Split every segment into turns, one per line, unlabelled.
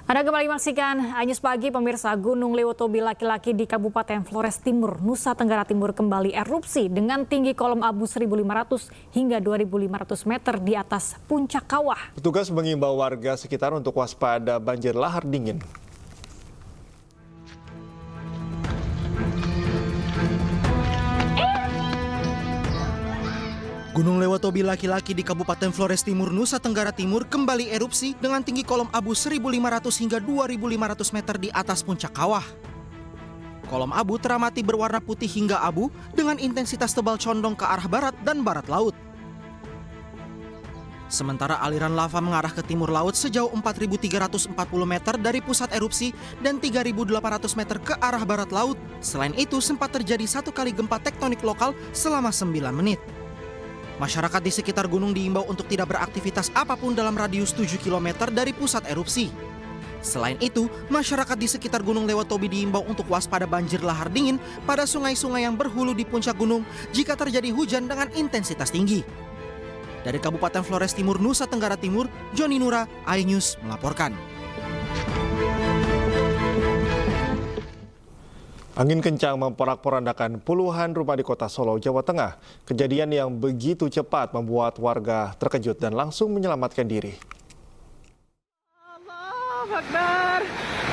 Anda kembali menyaksikan News Pagi, pemirsa. Gunung Lewotobi laki-laki di Kabupaten Flores Timur, Nusa Tenggara Timur kembali erupsi dengan tinggi kolom abu 1.500 hingga 2.500 meter di atas puncak kawah.
Petugas mengimbau warga sekitar untuk waspada banjir lahar dingin.
Gunung Lewotobi laki-laki di Kabupaten Flores Timur, Nusa Tenggara Timur kembali erupsi dengan tinggi kolom abu 1.500 hingga 2.500 meter di atas puncak kawah. Kolom abu teramati berwarna putih hingga abu dengan intensitas tebal condong ke arah barat dan barat laut. Sementara aliran lava mengarah ke timur laut sejauh 4.340 meter dari pusat erupsi dan 3.800 meter ke arah barat laut. Selain itu, sempat terjadi satu kali gempa tektonik lokal selama 9 menit. Masyarakat di sekitar gunung diimbau untuk tidak beraktivitas apapun dalam radius 7 km dari pusat erupsi. Selain itu, masyarakat di sekitar Gunung Lewotobi diimbau untuk waspada banjir lahar dingin pada sungai-sungai yang berhulu di puncak gunung jika terjadi hujan dengan intensitas tinggi. Dari Kabupaten Flores Timur, Nusa Tenggara Timur, Joni Nura, iNews melaporkan.
Angin kencang memporak-porandakan puluhan rumah di kota Solo, Jawa Tengah. Kejadian yang begitu cepat membuat warga terkejut dan langsung menyelamatkan diri.
Allahu Akbar,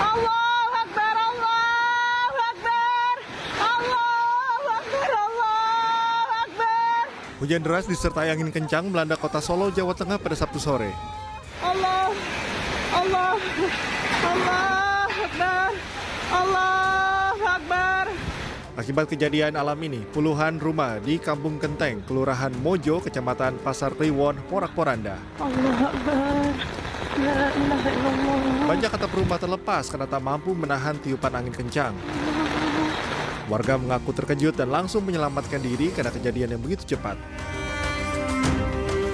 Allahu Akbar, Allahu Akbar, Allahu Akbar, Allahu Akbar.
Hujan deras disertai angin kencang melanda kota Solo, Jawa Tengah pada Sabtu sore.
Allah, Allah, Allah Akbar, Allah.
Akibat kejadian alam ini, puluhan rumah di Kampung Kenteng, Kelurahan Mojo, Kecamatan Pasar Kliwon, porak-poranda. Banyak atap rumah terlepas karena tak mampu menahan tiupan angin kencang. Warga mengaku terkejut dan langsung menyelamatkan diri karena kejadian yang begitu cepat.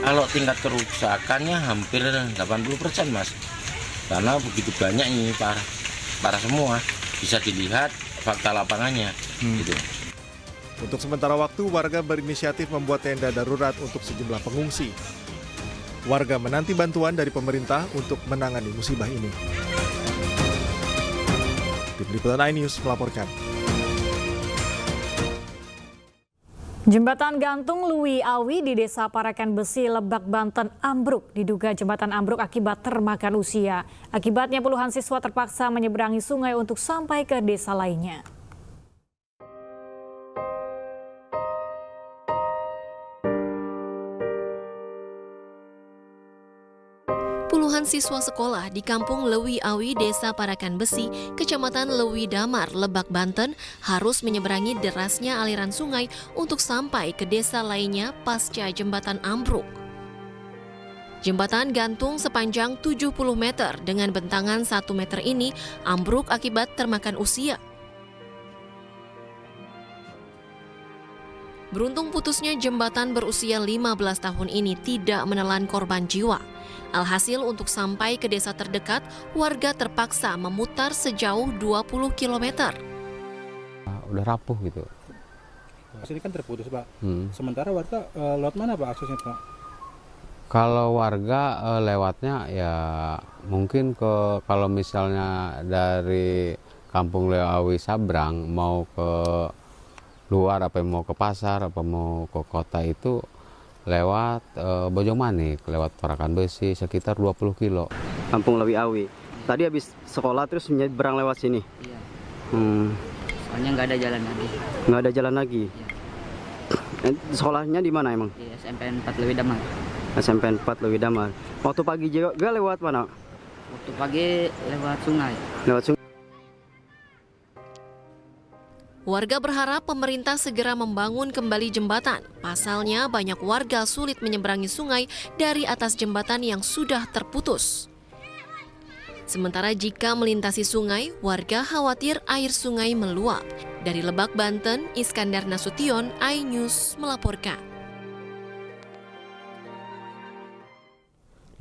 Kalau tingkat kerusakannya hampir 80%, Mas. Karena begitu banyak ini parah semua. Bisa dilihat fakta lapangannya. Gitu.
Untuk sementara waktu, warga berinisiatif membuat tenda darurat untuk sejumlah pengungsi. Warga menanti bantuan dari pemerintah untuk menangani musibah ini. Tim Liputan iNews melaporkan.
Jembatan gantung Lewi Awi di Desa Parakan Besi, Lebak, Banten ambruk. Diduga jembatan ambruk akibat termakan usia. Akibatnya puluhan siswa terpaksa menyeberangi sungai untuk sampai ke desa lainnya.
Puluhan siswa sekolah di Kampung Lewi Awi, Desa Parakan Besi, Kecamatan Lewi Damar, Lebak, Banten harus menyeberangi derasnya aliran sungai untuk sampai ke desa lainnya pasca jembatan ambruk. Jembatan gantung sepanjang 70 meter dengan bentangan 1 meter ini ambruk akibat termakan usia. Beruntung putusnya jembatan berusia 15 tahun ini tidak menelan korban jiwa. Alhasil untuk sampai ke desa terdekat, warga terpaksa memutar sejauh 20 km.
Udah rapuh gitu.
Sini kan terputus, Pak. Sementara warga lewat mana, Pak, aksesnya, Pak?
Kalau warga lewatnya ya mungkin kalau misalnya dari Kampung Lewi Sabrang mau ke luar, apa mau ke pasar, apa mau ke kota itu lewat Bojongmanik, lewat Parakan Besi sekitar 20 kilo.
Kampung Lewi Awi. Tadi habis sekolah terus menyeberang lewat sini?
Iya. Soalnya nggak ada jalan lagi.
Nggak ada jalan lagi?
Iya.
Sekolahnya di mana emang?
Di SMP 4 Lewi Damar.
SMP 4 Lewi Damar. Waktu pagi juga lewat mana?
Waktu pagi lewat sungai.
Lewat sungai.
Warga berharap pemerintah segera membangun kembali jembatan. Pasalnya banyak warga sulit menyeberangi sungai dari atas jembatan yang sudah terputus. Sementara jika melintasi sungai, warga khawatir air sungai meluap. Dari Lebak, Banten, Iskandar Nasution, iNews melaporkan.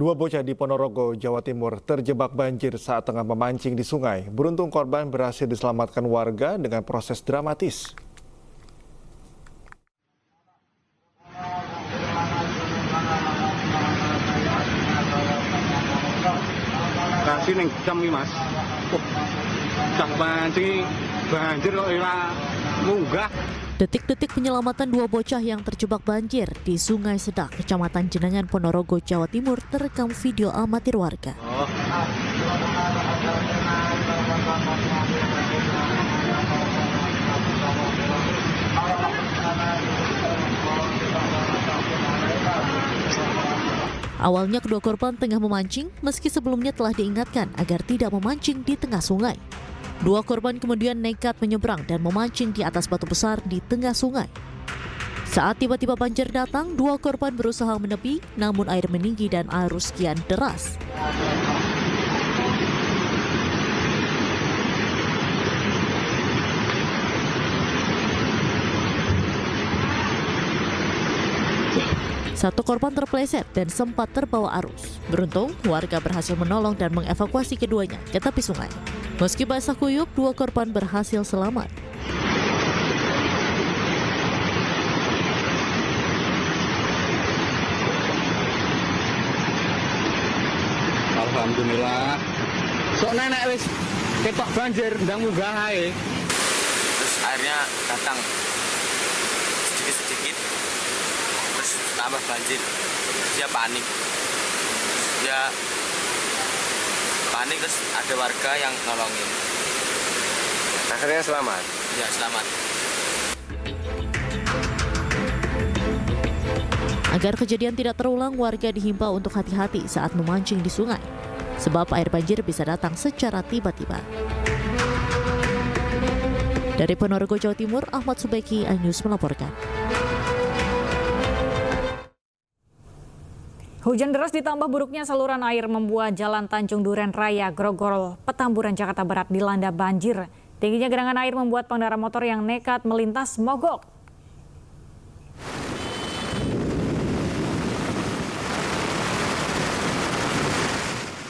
Dua bocah di Ponorogo, Jawa Timur terjebak banjir saat tengah memancing di sungai. Beruntung korban berhasil diselamatkan warga dengan proses dramatis.
Kasih
lagi ning jam iki, Mas. Dak mancing banjir kok ora munggah.
Detik-detik penyelamatan dua bocah yang terjebak banjir di Sungai Sedak, Kecamatan Jenangan, Ponorogo, Jawa Timur terekam video amatir warga. Awalnya kedua korban tengah memancing, meski sebelumnya telah diingatkan agar tidak memancing di tengah sungai. Dua korban kemudian nekat menyeberang dan memancing di atas batu besar di tengah sungai. Saat tiba-tiba banjir datang, dua korban berusaha menepi, namun air meninggi dan arus kian deras. Satu korban terpeleset dan sempat terbawa arus. Beruntung, warga berhasil menolong dan mengevakuasi keduanya ke tepi sungai. Meski basah kuyup, dua korban berhasil selamat.
Alhamdulillah. Sok nenek wis ketok banjir ndang munggah ae.
Terus airnya datang sedikit-sedikit, terus tambah banjir. Dia panik, terus ada warga yang nolongin. Akhirnya selamat? Ya, selamat.
Agar kejadian tidak terulang, warga dihimbau untuk hati-hati saat memancing di sungai, sebab air banjir bisa datang secara tiba-tiba. Dari Ponorogo, Jawa Timur, Ahmad Subeki, iNews melaporkan.
Hujan deras ditambah buruknya saluran air membuat Jalan Tanjung Duren Raya, Grogol, Petamburan, Jakarta Barat dilanda banjir. Tingginya genangan air membuat pengendara motor yang nekat melintas mogok.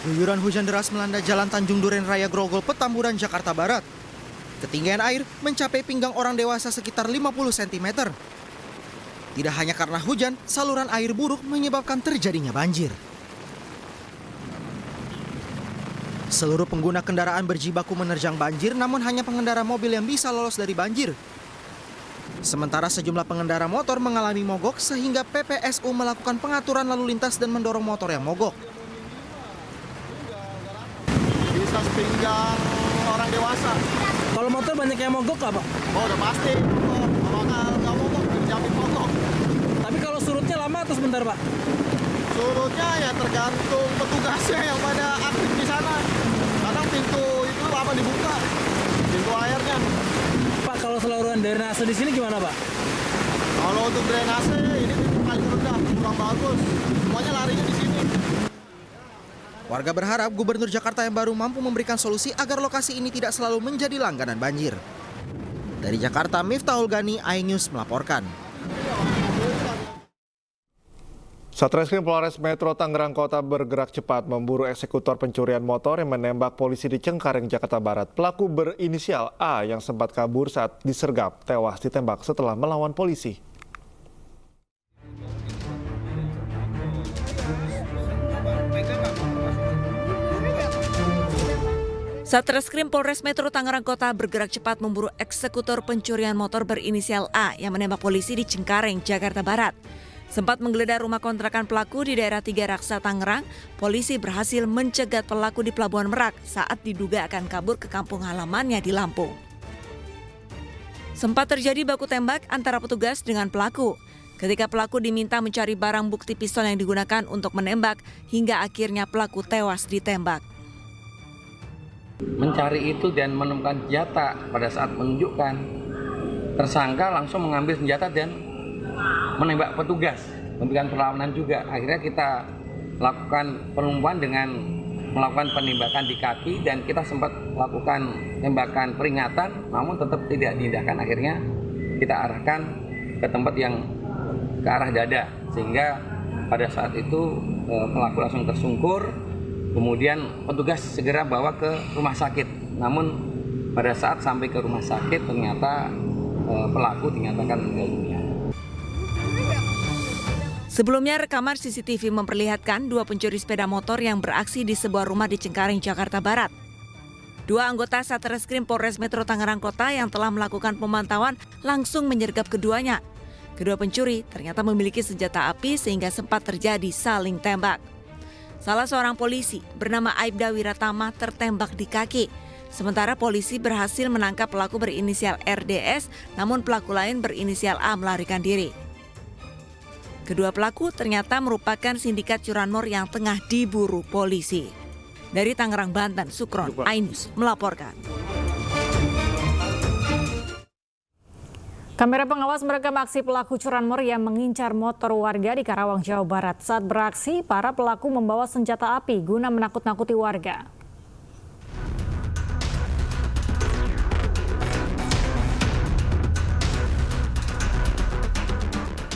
Guyuran hujan deras melanda Jalan Tanjung Duren Raya, Grogol, Petamburan, Jakarta Barat. Ketinggian air mencapai pinggang orang dewasa sekitar 50 cm. Tidak hanya karena hujan, saluran air buruk menyebabkan terjadinya banjir. Seluruh pengguna kendaraan berjibaku menerjang banjir, namun hanya pengendara mobil yang bisa lolos dari banjir. Sementara sejumlah pengendara motor mengalami mogok sehingga PPSU melakukan pengaturan lalu lintas dan mendorong motor yang mogok.
Bisa sepinggang orang dewasa.
Kalau motor banyak yang mogok nggak, Pak?
Oh, udah pasti. Kalau nggak mogok, dijamin mogok.
Tapi kalau surutnya lama atau sebentar, Pak?
Surutnya ya tergantung petugasnya yang pada aktif di sana. Kadang pintu itu dibuka, pintu airnya.
Pak, kalau saluran drainase di sini gimana, Pak?
Kalau untuk drainase ini paling rendah, kurang bagus. Semuanya larinya di sini.
Warga berharap Gubernur Jakarta yang baru mampu memberikan solusi agar lokasi ini tidak selalu menjadi langganan banjir. Dari Jakarta, Miftahul Gani, iNews melaporkan.
Satreskrim Polres Metro Tangerang Kota bergerak cepat memburu eksekutor pencurian motor yang menembak polisi di Cengkareng, Jakarta Barat. Pelaku berinisial A yang sempat kabur saat disergap tewas ditembak setelah melawan polisi.
Satreskrim Polres Metro Tangerang Kota bergerak cepat memburu eksekutor pencurian motor berinisial A yang menembak polisi di Cengkareng, Jakarta Barat. Sempat menggeledah rumah kontrakan pelaku di daerah Tiga Raksa, Tangerang, polisi berhasil mencegat pelaku di Pelabuhan Merak saat diduga akan kabur ke kampung halamannya di Lampung. Sempat terjadi baku tembak antara petugas dengan pelaku. Ketika pelaku diminta mencari barang bukti pistol yang digunakan untuk menembak, hingga akhirnya pelaku tewas ditembak.
Mencari itu dan menemukan senjata. Pada saat menunjukkan, tersangka langsung mengambil senjata dan menembak petugas, memberikan perlawanan juga. Akhirnya kita lakukan penumpuan dengan melakukan penembakan di kaki dan kita sempat lakukan tembakan peringatan, namun tetap tidak diindahkan. Akhirnya kita arahkan ke tempat yang ke arah dada, sehingga pada saat itu pelaku langsung tersungkur. Kemudian petugas segera bawa ke rumah sakit. Namun pada saat sampai ke rumah sakit ternyata pelaku dinyatakan meninggal dunia.
Sebelumnya rekaman CCTV memperlihatkan 2 pencuri sepeda motor yang beraksi di sebuah rumah di Cengkareng, Jakarta Barat. 2 anggota Satreskrim Polres Metro Tangerang Kota yang telah melakukan pemantauan langsung menyergap keduanya. Kedua pencuri ternyata memiliki senjata api sehingga sempat terjadi saling tembak. Salah seorang polisi bernama Aibda Wiratama tertembak di kaki. Sementara polisi berhasil menangkap pelaku berinisial RDS, namun pelaku lain berinisial A melarikan diri. Kedua pelaku ternyata merupakan sindikat curanmor yang tengah diburu polisi. Dari Tangerang, Banten, Sukron, iNews melaporkan.
Kamera pengawas merekam aksi pelaku curanmor yang mengincar motor warga di Karawang, Jawa Barat. Saat beraksi, para pelaku membawa senjata api guna menakut-nakuti warga.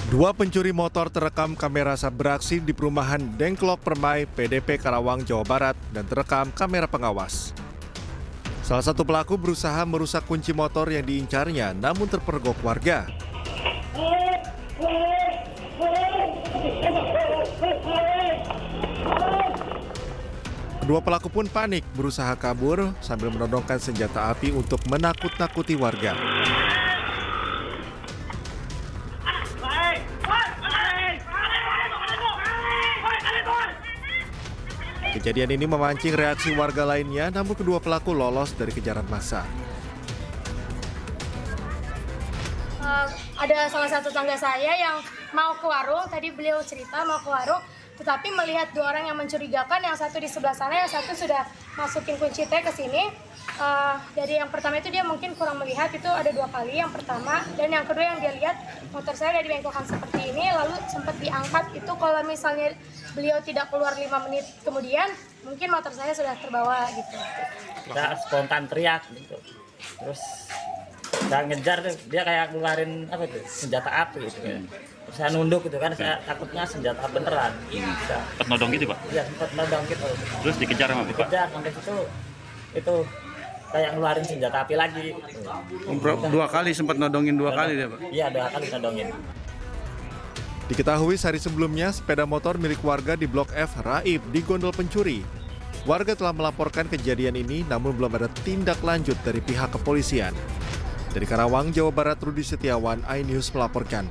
Dua pencuri motor terekam kamera saat beraksi di perumahan Dengklok Permai, PDP Karawang, Jawa Barat dan terekam kamera pengawas. Salah satu pelaku berusaha merusak kunci motor yang diincarnya namun terpergok warga. Kedua pelaku pun panik berusaha kabur sambil menodongkan senjata api untuk menakut-nakuti warga. Kejadian ini memancing reaksi warga lainnya, namun kedua pelaku lolos dari kejaran massa.
Ada salah satu tetangga saya yang mau ke warung, tadi beliau cerita mau ke warung, tetapi melihat 2 orang yang mencurigakan, yang satu di sebelah sana, yang satu sudah masukin kunci T ke sini. Dari yang pertama itu dia mungkin kurang melihat, itu ada 2 kali yang pertama, dan yang kedua yang dia lihat motor saya ada dibengkokkan seperti ini, lalu sempat diangkat. Itu kalau misalnya beliau tidak keluar 5 menit kemudian, mungkin motor saya sudah terbawa gitu.
Kita spontan teriak gitu, terus saya ngejar, dia kayak ngeluarin apa itu senjata api gitu kan. Terus saya nunduk gitu kan, saya takutnya senjata beneran.
Sempat nodong gitu Pak?
Iya, sempat nodong gitu.
Terus dikejar sama Bapak?
Dikejar sampai situ, itu kayak ngeluarin senjata api lagi. Gitu.
2 kali sempat nodongin 2 kali dia Pak?
Iya, 2 kali nodongin.
Diketahui sehari sebelumnya sepeda motor milik warga di Blok F raib di gondol pencuri. Warga telah melaporkan kejadian ini namun belum ada tindak lanjut dari pihak kepolisian. Dari Karawang, Jawa Barat, Rudi Setiawan, iNews melaporkan.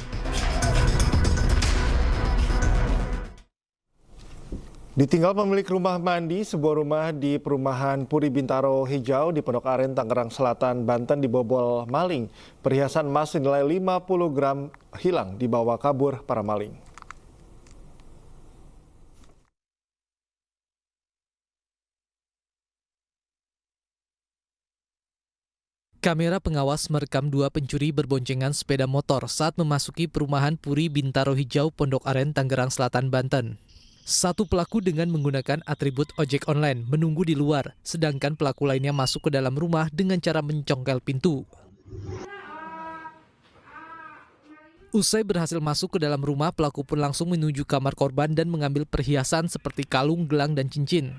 Ditinggal pemilik rumah mandi, sebuah rumah di perumahan Puri Bintaro Hijau di Pondok Aren, Tangerang Selatan, Banten dibobol maling. Perhiasan emas senilai 50 gram hilang dibawa kabur para maling.
Kamera pengawas merekam 2 pencuri berboncengan sepeda motor saat memasuki perumahan Puri Bintaro Hijau, Pondok Aren, Tangerang Selatan, Banten. Satu pelaku dengan menggunakan atribut ojek online menunggu di luar, sedangkan pelaku lainnya masuk ke dalam rumah dengan cara mencongkel pintu. Usai berhasil masuk ke dalam rumah, pelaku pun langsung menuju kamar korban dan mengambil perhiasan seperti kalung, gelang, dan cincin.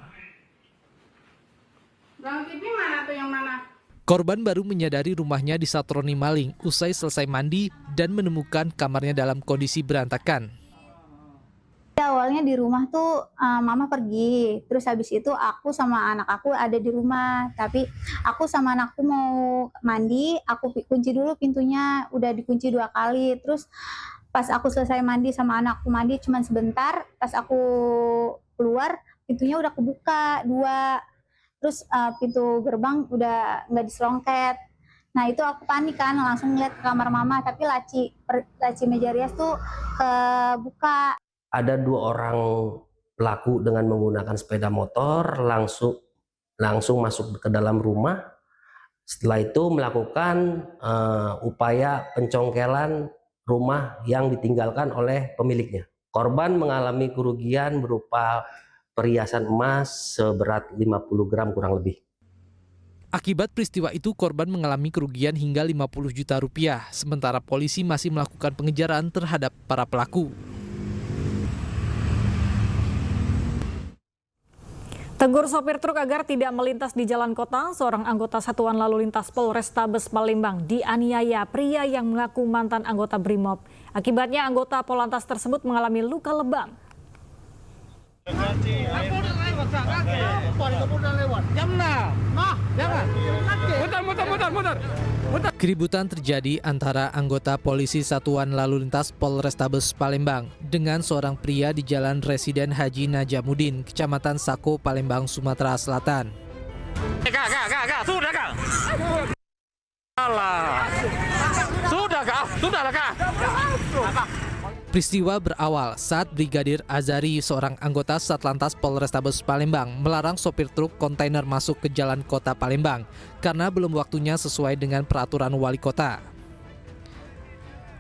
Bang TV mana tuh yang mana?
Korban baru menyadari rumahnya disatroni maling usai selesai mandi dan menemukan kamarnya dalam kondisi berantakan.
Awalnya di rumah tuh mama pergi, terus habis itu aku sama anak aku ada di rumah, tapi aku sama anakku mau mandi, aku kunci dulu pintunya, udah dikunci 2 kali, terus pas aku selesai mandi sama anakku mandi cuman sebentar, pas aku keluar pintunya udah kebuka 2. Terus pintu gerbang udah nggak diselongket. Nah itu aku panik kan, langsung ngeliat ke kamar mama, tapi laci meja rias tuh kebuka.
Ada 2 orang pelaku dengan menggunakan sepeda motor langsung masuk ke dalam rumah. Setelah itu melakukan upaya pencongkelan rumah yang ditinggalkan oleh pemiliknya. Korban mengalami kerugian berupa perhiasan emas seberat 50 gram kurang lebih.
Akibat peristiwa itu, korban mengalami kerugian hingga 50 juta rupiah, sementara polisi masih melakukan pengejaran terhadap para pelaku.
Tegur sopir truk agar tidak melintas di jalan kota, seorang anggota Satuan Lalu Lintas Polrestabes Palembang dianiaya pria yang mengaku mantan anggota Brimob. Akibatnya anggota Polantas tersebut mengalami luka lebam. Keributan terjadi antara anggota polisi Satuan Lalu Lintas Polrestabes Palembang dengan seorang pria di Jalan Residen Haji Najamuddin, Kecamatan Sako, Palembang, Sumatera Selatan. Peristiwa berawal saat Brigadir Azari, seorang anggota Satlantas Polrestabes Palembang, melarang sopir truk kontainer masuk ke jalan kota Palembang karena belum waktunya sesuai dengan peraturan wali kota.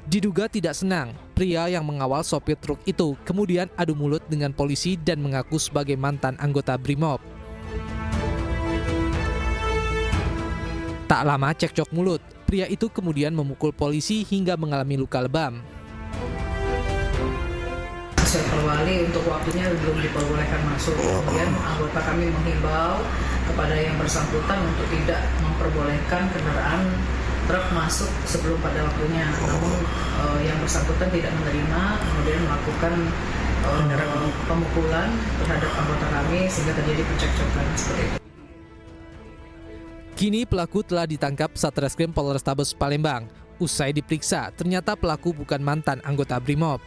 Diduga tidak senang, pria yang mengawal sopir truk itu kemudian adu mulut dengan polisi dan mengaku sebagai mantan anggota Brimob. Tak lama cekcok mulut, pria itu kemudian memukul polisi hingga mengalami luka lebam.
Pak Wali untuk waktunya belum diperbolehkan masuk. Kemudian anggota kami menghimbau kepada yang bersangkutan untuk tidak memperbolehkan kendaraan truk masuk sebelum pada waktunya. Namun yang bersangkutan tidak menerima, kemudian melakukan pemukulan terhadap anggota kami sehingga terjadi percekcokan seperti itu.
Kini pelaku telah ditangkap Satreskrim Polrestabes Palembang. Usai diperiksa, ternyata pelaku bukan mantan anggota Brimob.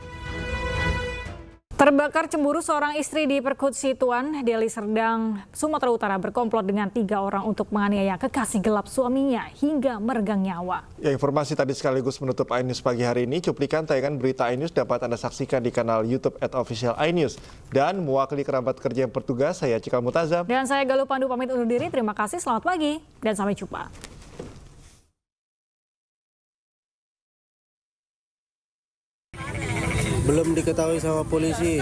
Terbakar cemburu seorang istri di Perkut Situan, Deli Serdang, Sumatera Utara berkomplot dengan 3 orang untuk menganiaya kekasih gelap suaminya hingga meregang nyawa.
Ya, informasi tadi sekaligus menutup iNews pagi hari ini. Cuplikan tayangan berita iNews dapat Anda saksikan di kanal YouTube @official iNews. Dan mewakili kerabat kerja yang bertugas, saya Cikal Mutazam.
Dan saya Galuh Pandu pamit undur diri. Terima kasih, selamat pagi, dan sampai jumpa.
Belum diketahui sama polisi.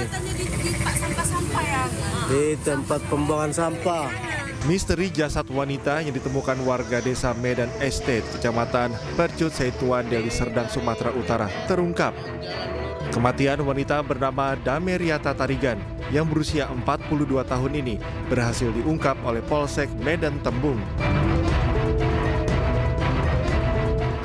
Di tempat pembuangan sampah.
Misteri jasad wanita yang ditemukan warga desa Medan Estate, Kecamatan Percut Setuan, Deli Serdang, Sumatera Utara terungkap. Kematian wanita bernama Dameriata Tarigan yang berusia 42 tahun ini berhasil diungkap oleh Polsek Medan Tembung.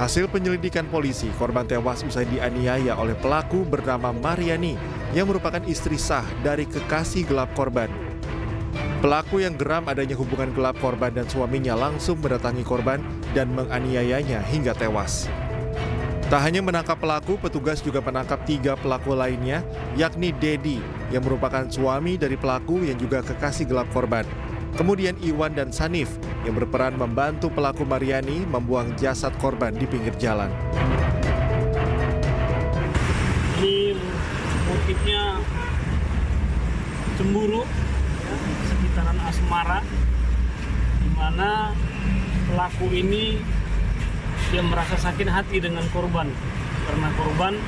Hasil penyelidikan polisi, korban tewas usai dianiaya oleh pelaku bernama Mariani yang merupakan istri sah dari kekasih gelap korban. Pelaku yang geram adanya hubungan gelap korban dan suaminya langsung mendatangi korban dan menganiayanya hingga tewas. Tak hanya menangkap pelaku, petugas juga menangkap 3 pelaku lainnya, yakni Dedi yang merupakan suami dari pelaku yang juga kekasih gelap korban. Kemudian Iwan dan Sanif yang berperan membantu pelaku Mariani membuang jasad korban di pinggir jalan.
Ini motifnya cemburu, ya, sekitaran asmara, di mana pelaku ini dia merasa sakit hati dengan korban karena korban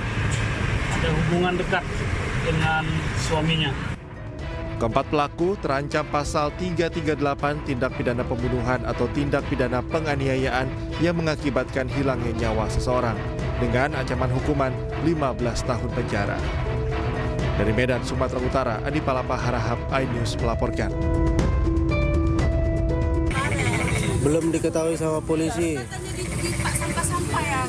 ada hubungan dekat dengan suaminya.
Keempat pelaku terancam pasal 338 tindak pidana pembunuhan atau tindak pidana penganiayaan yang mengakibatkan hilangnya nyawa seseorang dengan ancaman hukuman 15 tahun penjara. Dari Medan, Sumatera Utara, Adi Palapa Harahap, iNews melaporkan.
Belum diketahui sama polisi.
Katanya di sampah-sampah ya.